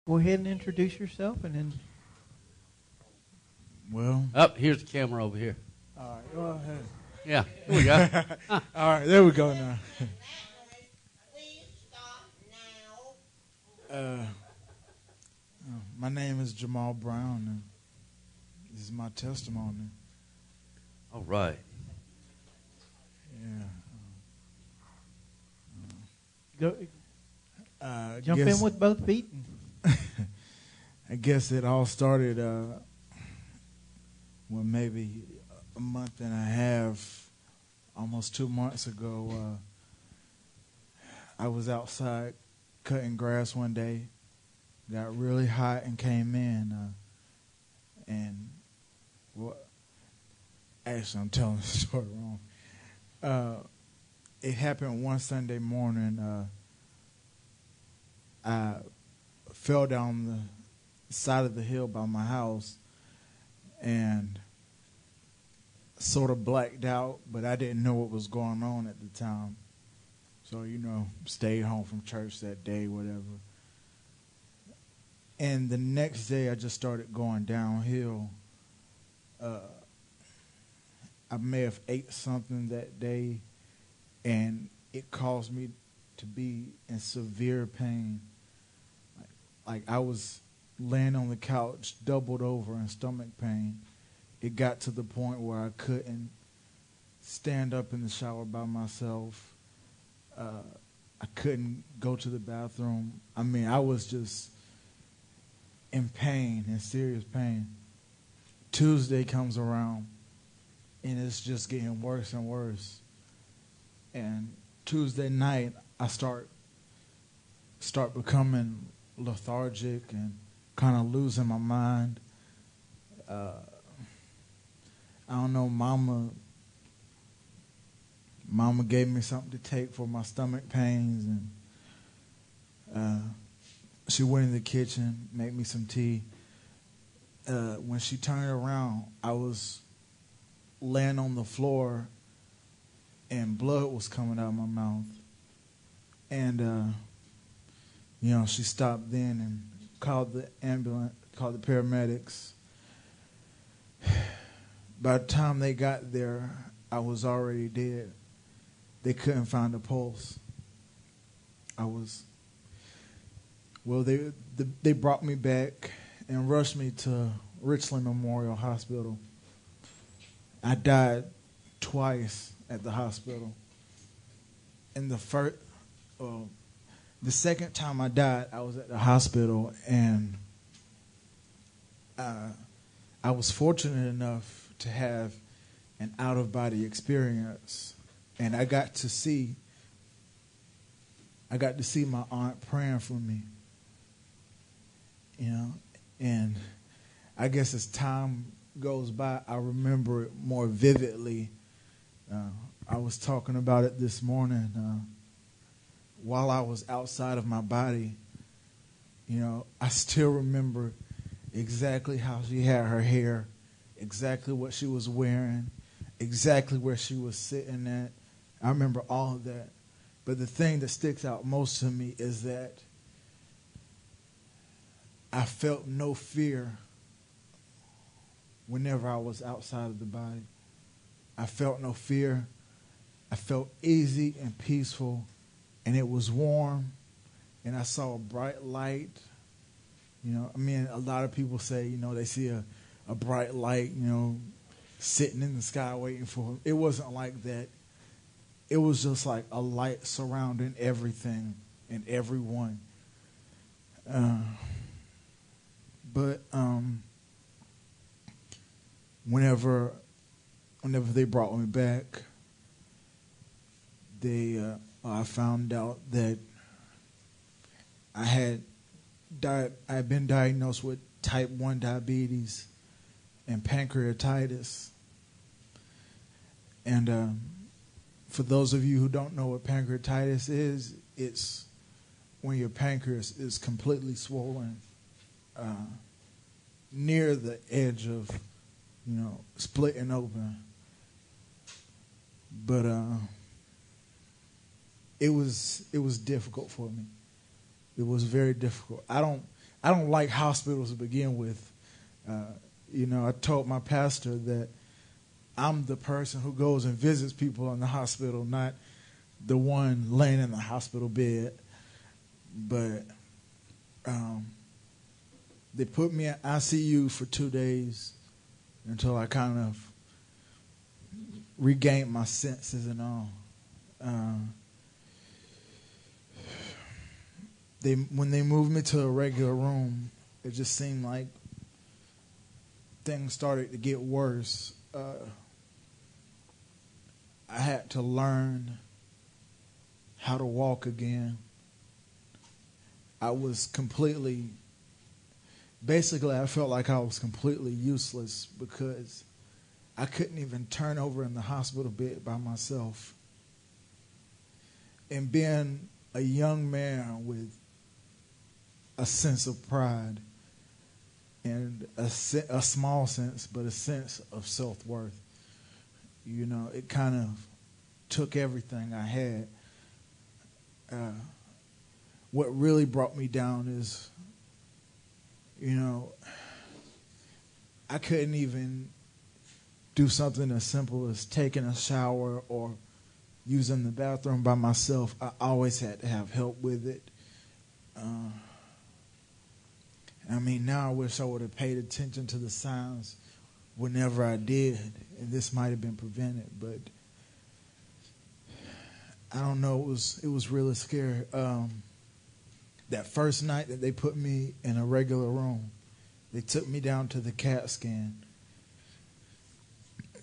go ahead and introduce yourself, and then. Well. Oh, here's the camera over here. All right. Well, hey. Yeah, here we go. All right, there we go now. My name is Jamal Brown, and this is my testimony. All right. Yeah. Go, jump in with both feet. I guess it all started when maybe a month and a half, almost 2 months ago. I was outside cutting grass one day, got really hot and came in. Actually, I'm telling the story wrong. It happened one Sunday morning. I fell down the side of the hill by my house and sort of blacked out, but I didn't know what was going on at the time. So, stayed home from church that day, whatever. And the next day, I just started going downhill. I may have ate something that day, and it caused me to be in severe pain. Like I was laying on the couch, doubled over in stomach pain. It got to the point where I couldn't stand up in the shower by myself. I couldn't go to the bathroom. I mean, I was just in pain, in serious pain. Tuesday comes around, and it's just getting worse and worse. And Tuesday night, I start becoming lethargic and kind of losing my mind. I don't know, Mama gave me something to take for my stomach pains, and she went in the kitchen, made me some tea. When she turned around, I was laying on the floor, and blood was coming out of my mouth. And she stopped then and called the ambulance, called the paramedics. By the time they got there, I was already dead. They couldn't find a pulse. They brought me back and rushed me to Richland Memorial Hospital. I died twice at the hospital. And the second time I died, I was at the hospital, and I was fortunate enough to have an out-of-body experience, and I got to see my aunt praying for me, and I guess as time goes by, I remember it more vividly. I was talking about it this morning while I was outside of my body. I still remember exactly how she had her hair, exactly what she was wearing, exactly where she was sitting at. I remember all of that. But the thing that sticks out most to me is that I felt no fear whenever I was outside of the body. I felt no fear. I felt easy and peaceful, and it was warm, and I saw a bright light. A lot of people say, they see a bright light, sitting in the sky waiting for them. It wasn't like that. It was just like a light surrounding everything and everyone. But whenever they brought me back, I found out that I had been diagnosed with type 1 diabetes and pancreatitis. And for those of you who don't know what pancreatitis is, it's when your pancreas is completely swollen near the edge of, splitting open. But it was difficult for me. It was very difficult. I don't like hospitals to begin with. I told my pastor that I'm the person who goes and visits people in the hospital, not the one laying in the hospital bed. But they put me in ICU for 2 days until I kind of regained my senses and all. When they moved me to a regular room, it just seemed like things started to get worse. I had to learn how to walk again. I felt like I was completely useless because I couldn't even turn over in the hospital bed by myself. And being a young man with a sense of pride and a small sense, but a sense of self-worth, it kind of took everything I had. What really brought me down is, I couldn't even do something as simple as taking a shower or using the bathroom by myself. I always had to have help with it. Now I wish I would have paid attention to the signs whenever I did, and this might have been prevented, but I don't know. It was really scary. That first night that they put me in a regular room, they took me down to the CAT scan,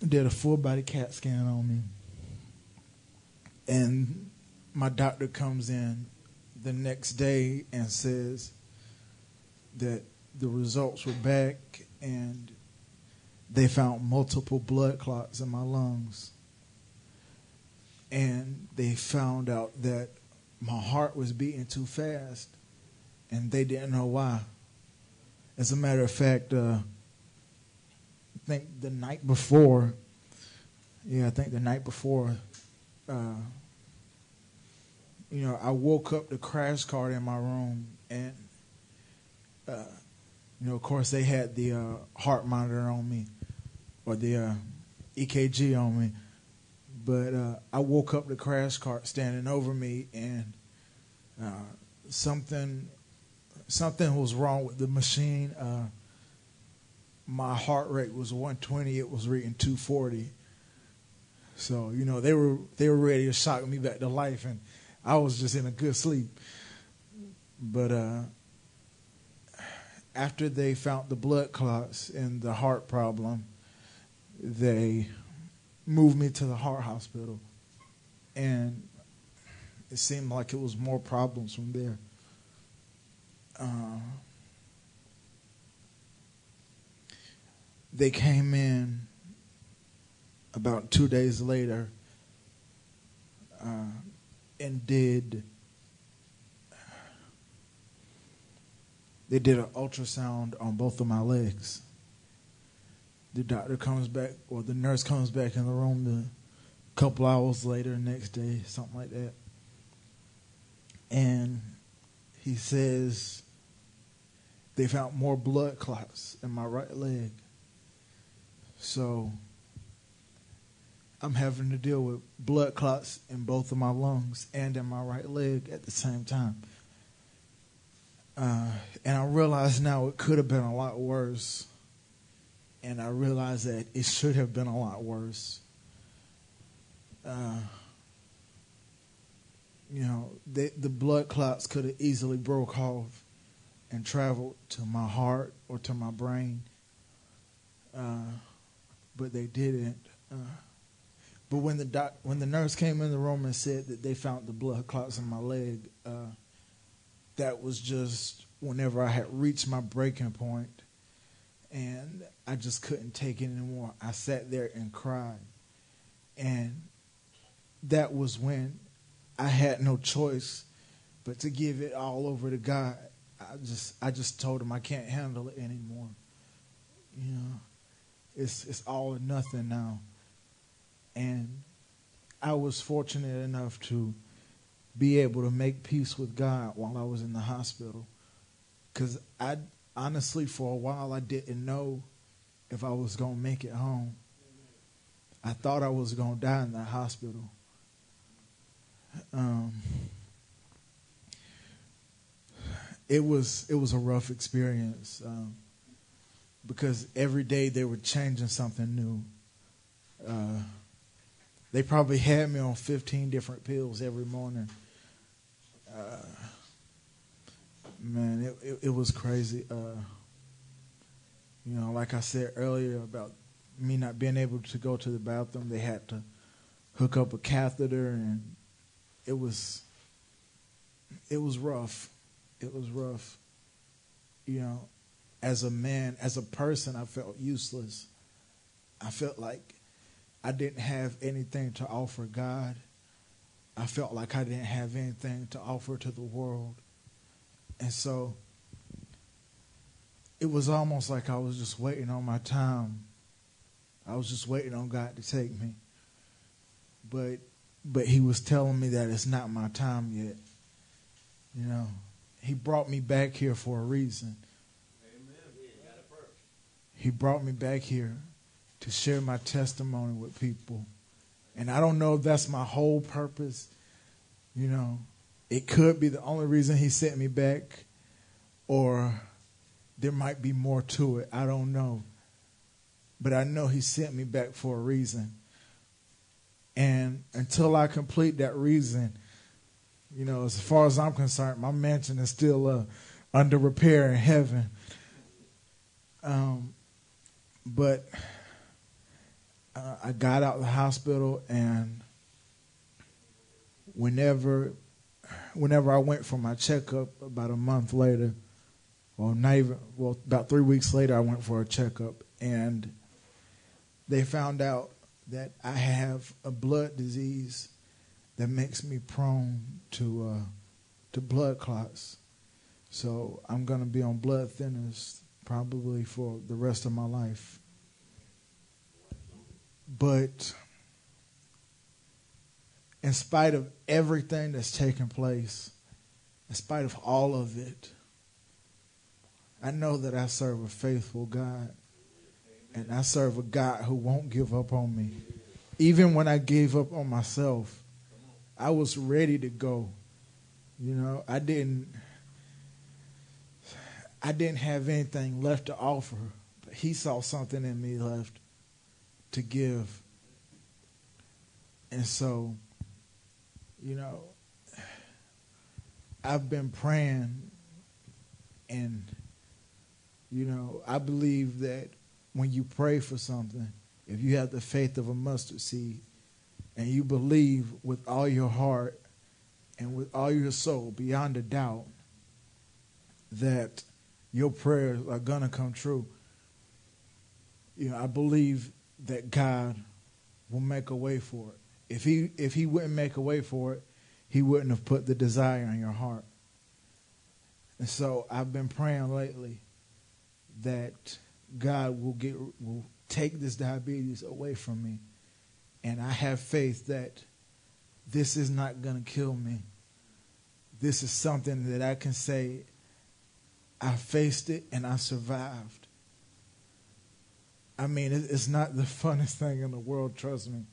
did a full body CAT scan on me, and my doctor comes in the next day and says that the results were back and they found multiple blood clots in my lungs. And they found out that my heart was beating too fast, and they didn't know why. As a matter of fact, I think the night before, I woke up the crash cart in my room, and, of course, they had the heart monitor on me, or the EKG on me. But I woke up the crash cart standing over me, and something was wrong with the machine. My heart rate was 120. It was reading 240. So they were ready to shock me back to life, and I was just in a good sleep. But after they found the blood clots and the heart problem, they moved me to the heart hospital, and it seemed like it was more problems from there. They came in about 2 days later and did an ultrasound on both of my legs. The doctor comes back, or the nurse comes back in the room a couple hours later, next day, something like that. And he says they found more blood clots in my right leg. So I'm having to deal with blood clots in both of my lungs and in my right leg at the same time. And I realize now it could have been a lot worse. And I realize that it should have been a lot worse. The blood clots could have easily broke off and traveled to my heart or to my brain. But they didn't. But when the nurse came in the room and said that they found the blood clots in my leg, that was just whenever I had reached my breaking point. And I just couldn't take it anymore. I sat there and cried. And that was when I had no choice but to give it all over to God. I just told him I can't handle it anymore. It's all or nothing now. And I was fortunate enough to be able to make peace with God while I was in the hospital. Because I honestly, for a while, I didn't know if I was going to make it home. I thought I was going to die in the hospital. It was a rough experience because every day they were changing something new. They probably had me on 15 different pills every morning. Man, it was crazy. Like I said earlier about me not being able to go to the bathroom, they had to hook up a catheter, and it was rough. It was rough. As a man, as a person, I felt useless. I felt like I didn't have anything to offer God. I felt like I didn't have anything to offer to the world. And so it was almost like I was just waiting on my time. I was just waiting on God to take me. But he was telling me that it's not my time yet. He brought me back here for a reason. He brought me back here to share my testimony with people. And I don't know if that's my whole purpose. It could be the only reason he sent me back, or there might be more to it. I don't know. But I know he sent me back for a reason. And until I complete that reason, as far as I'm concerned, my mansion is still under repair in heaven. But I got out of the hospital, and whenever I went for my checkup about a month later, about 3 weeks later, I went for a checkup, and they found out that I have a blood disease that makes me prone to blood clots. So I'm going to be on blood thinners probably for the rest of my life. But in spite of everything that's taken place, in spite of all of it, I know that I serve a faithful God. And I serve a God who won't give up on me. Even when I gave up on myself, I was ready to go. I didn't have anything left to offer, but he saw something in me left to give. And so, I've been praying, and, I believe that when you pray for something, if you have the faith of a mustard seed and you believe with all your heart and with all your soul beyond a doubt that your prayers are going to come true, I believe that God will make a way for it. If he wouldn't make a way for it, he wouldn't have put the desire in your heart. And so I've been praying lately that God will take this diabetes away from me. And I have faith that this is not going to kill me. This is something that I can say, I faced it and I survived. I mean, it's not the funnest thing in the world, trust me.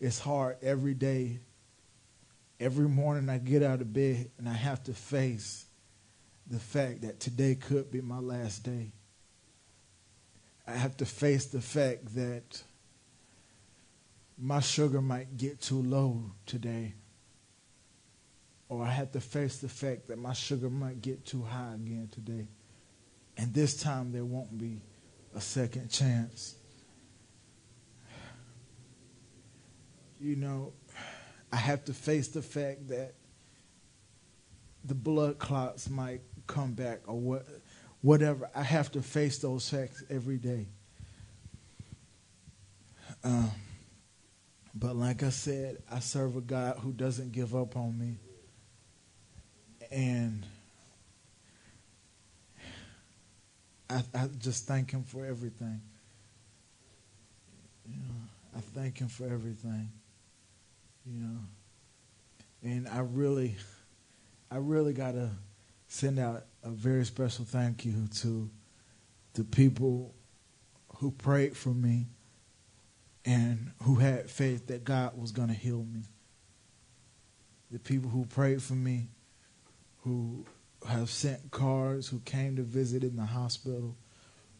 It's hard every day. Every morning I get out of bed and I have to face the fact that today could be my last day. I have to face the fact that my sugar might get too low today. Or I have to face the fact that my sugar might get too high again today. And this time there won't be a second chance. I have to face the fact that the blood clots might come back or whatever. I have to face those facts every day. But like I said, I serve a God who doesn't give up on me. And I just thank him for everything. I thank him for everything. And I really gotta send out a very special thank you to the people who prayed for me and who had faith that God was going to heal me. The people who prayed for me, who have sent cards, who came to visit in the hospital,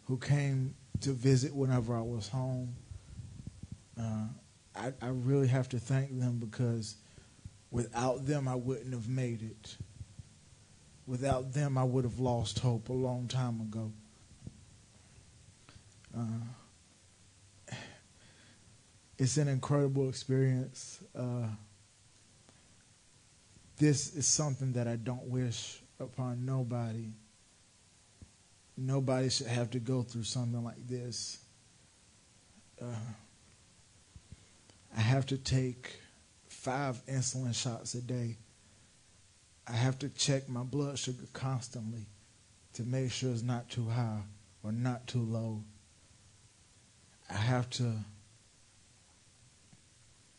who came to visit whenever I was home. I really have to thank them, because without them, I wouldn't have made it. Without them, I would have lost hope a long time ago. It's an incredible experience. This is something that I don't wish upon nobody. Nobody should have to go through something like this. I have to take 5 insulin shots a day. I have to check my blood sugar constantly to make sure it's not too high or not too low.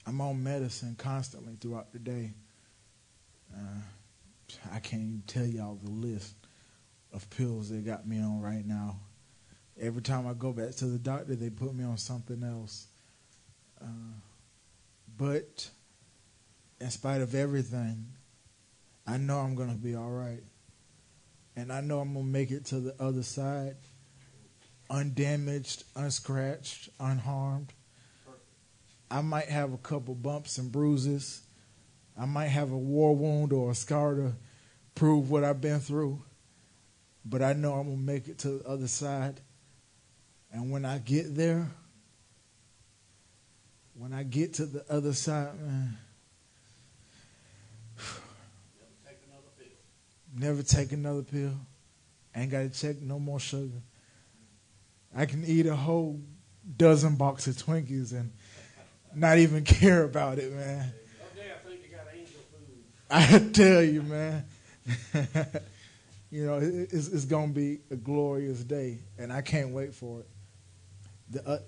I'm on medicine constantly throughout the day. I can't even tell y'all the list of pills they got me on right now. Every time I go back to the doctor, they put me on something else. But in spite of everything, I know I'm going to be all right. And I know I'm going to make it to the other side, undamaged, unscratched, unharmed. I might have a couple bumps and bruises. I might have a war wound or a scar to prove what I've been through. But I know I'm going to make it to the other side. And when I get there, when I get to the other side, man, never take another pill. Ain't got to check no more sugar. I can eat a whole dozen box of Twinkies and not even care about it, man. Someday I think you got angel food. I tell you, man. You know, it's going to be a glorious day, and I can't wait for it.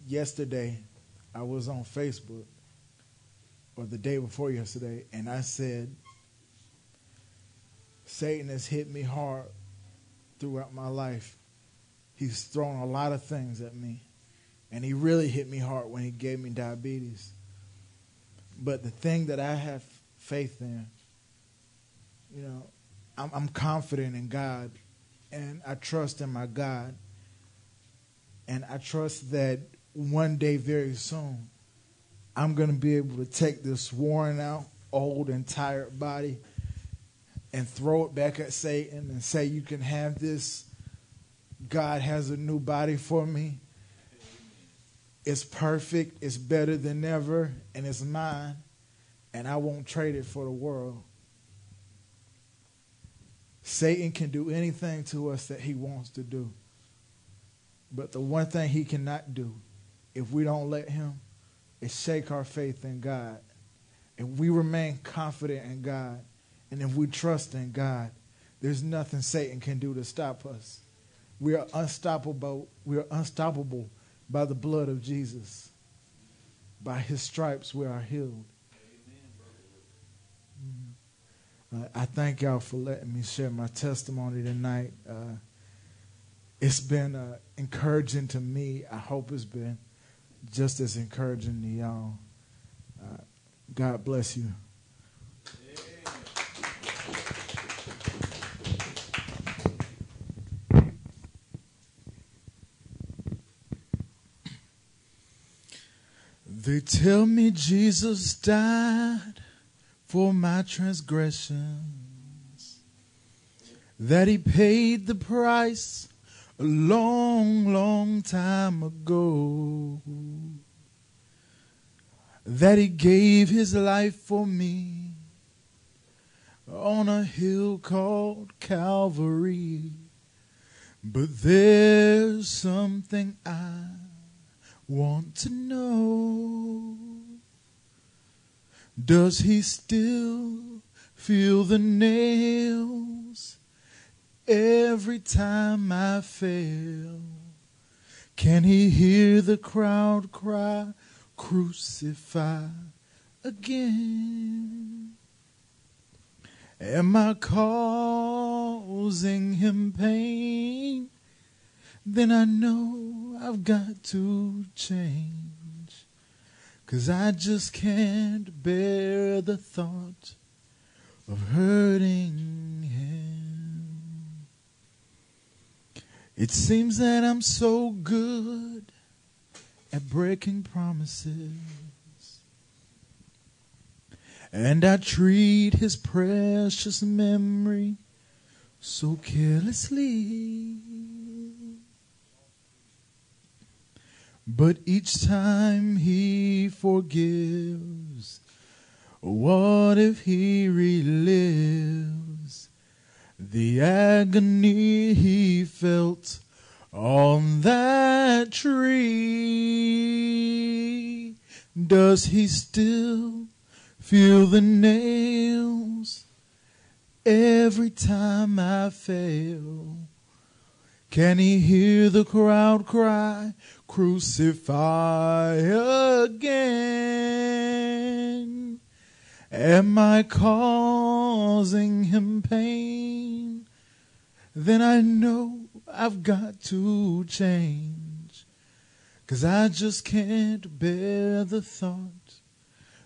Yesterday, I was on Facebook, or the day before yesterday, and I said, Satan has hit me hard throughout my life. He's thrown a lot of things at me, and he really hit me hard when he gave me diabetes. But the thing that I have faith in, you know, I'm confident in God, and I trust in my God, and I trust that one day very soon I'm going to be able to take this worn out, old, and tired body and throw it back at Satan and say, you can have this. God has a new body for me. It's perfect, it's better than ever, and it's mine, and I won't trade it for the world. Satan can do anything to us that he wants to do. But the one thing he cannot do, if we don't let him, is shake our faith in God. If we remain confident in God, and if we trust in God, there's nothing Satan can do to stop us. We are unstoppable. We are unstoppable by the blood of Jesus. By his stripes we are healed. I thank y'all for letting me share my testimony tonight. It's been encouraging to me. I hope it's been just as encouraging to y'all. God bless you. They tell me Jesus died for my transgressions, that he paid the price a long, long time ago, that he gave his life for me on a hill called Calvary. But there's something I want to know. Does he still feel the nails every time I fail? Can he hear the crowd cry, crucify again? Am I causing him pain? Then I know I've got to change. 'Cause I just can't bear the thought of hurting him. It seems that I'm so good at breaking promises, and I treat his precious memory so carelessly. But each time he forgives, what if he relives the agony he felt on that tree? Does he still feel the nails every time I fail? Can he hear the crowd cry, crucify again? Am I causing him pain? Then I know I've got to change. 'Cause I just can't bear the thought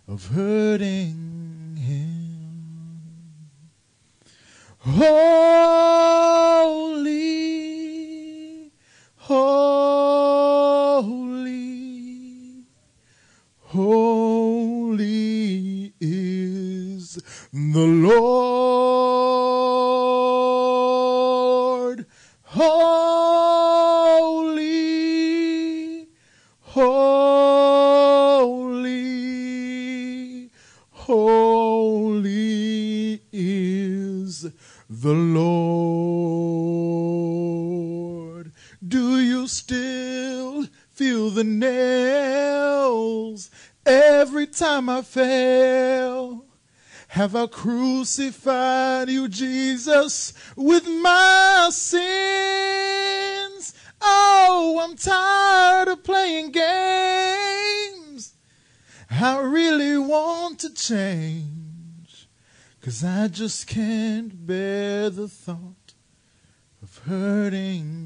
of hurting him. Holy, holy, holy is the Lord. Holy, holy, holy is the Lord. Do you still feel the nails every time I fail? Have I crucified you, Jesus, with my sins? Oh, I'm tired of playing games. I really want to change, 'cause I just can't bear the thought of hurting